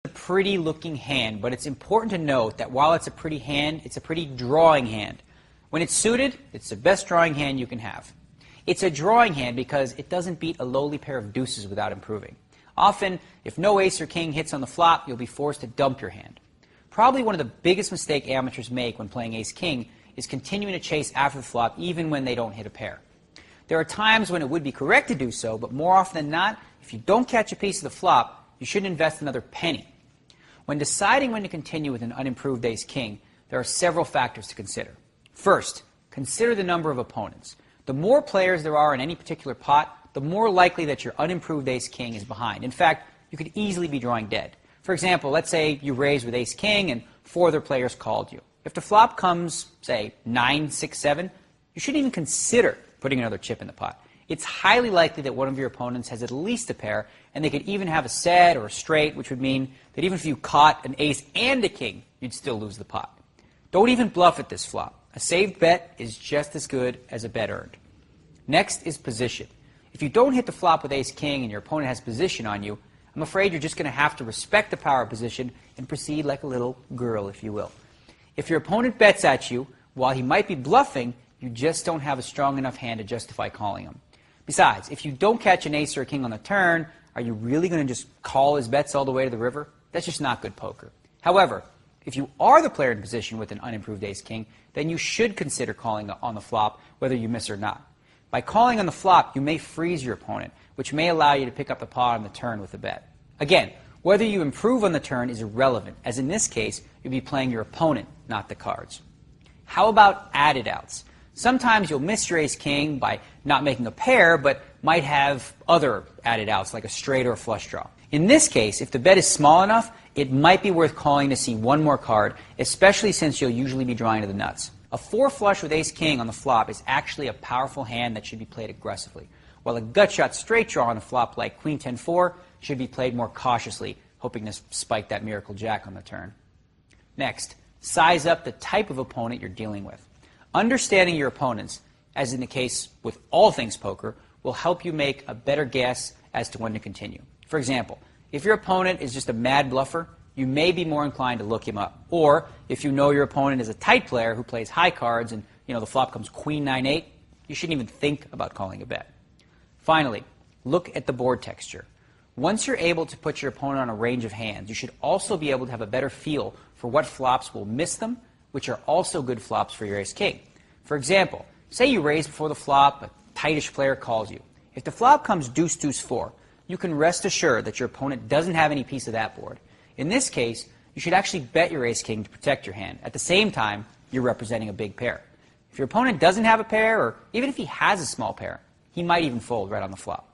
a pretty looking hand, but it's important to note that while it's a pretty hand, it's a pretty drawing hand. When it's suited, it's the best drawing hand you can have. It's a drawing hand because it doesn't beat a lowly pair of deuces without improving. Often, if no ace or king hits on the flop, you'll be forced to dump your hand. Probably one of the biggest mistakes amateurs make when playing ace-king is continuing to chase after the flop even when they don't hit a pair. There are times when it would be correct to do so, but more often than not, if you don't catch a piece of the flop, you shouldn't invest another penny. When deciding when to continue with an unimproved ace-king, there are several factors to consider. First, consider the number of opponents. The more players there are in any particular pot, the more likely that your unimproved ace-king is behind. In fact, you could easily be drawing dead. For example, let's say you raised with ace-king and 4 other players called you. If the flop comes, say, 9, 6, 7, you shouldn't even consider putting another chip in the pot. It's highly likely that one of your opponents has at least a pair, and they could even have a set or a straight, which would mean that even if you caught an ace and a king, you'd still lose the pot. Don't even bluff at this flop. A saved bet is just as good as a bet earned. Next is position. If you don't hit the flop with ace-king and your opponent has position on you, I'm afraid you're just going to have to respect the power of position and proceed like a little girl, if you will. If your opponent bets at you, while he might be bluffing, you just don't have a strong enough hand to justify calling him. Besides, if you don't catch an ace or a king on the turn, are you really going to just call his bets all the way to the river? That's just not good poker. However, if you are the player in position with an unimproved ace-king, then you should consider calling on the flop whether you miss or not. By calling on the flop, you may freeze your opponent, which may allow you to pick up the pot on the turn with a bet. Again, whether you improve on the turn is irrelevant, as in this case, you'll be playing your opponent, not the cards. How about added outs? Sometimes you'll miss your ace-king by not making a pair, but might have other added outs, like a straight or a flush draw. In this case, if the bet is small enough, it might be worth calling to see one more card, especially since you'll usually be drawing to the nuts. A 4 flush with ace-king on the flop is actually a powerful hand that should be played aggressively, while a gut-shot straight draw on the flop like queen 10-4 should be played more cautiously, hoping to spike that miracle jack on the turn. Next, size up the type of opponent you're dealing with. Understanding your opponents, as in the case with all things poker, will help you make a better guess as to when to continue. For example, if your opponent is just a mad bluffer, you may be more inclined to look him up. Or if you know your opponent is a tight player who plays high cards and the flop comes queen 9-8, you shouldn't even think about calling a bet. Finally, look at the board texture. Once you're able to put your opponent on a range of hands, you should also be able to have a better feel for what flops will miss them, which are also good flops for your ace-king. For example, say you raise before the flop, a tightish player calls you. If the flop comes deuce-deuce-4, you can rest assured that your opponent doesn't have any piece of that board. In this case, you should actually bet your ace-king to protect your hand. At the same time, you're representing a big pair. If your opponent doesn't have a pair, or even if he has a small pair, he might even fold right on the flop.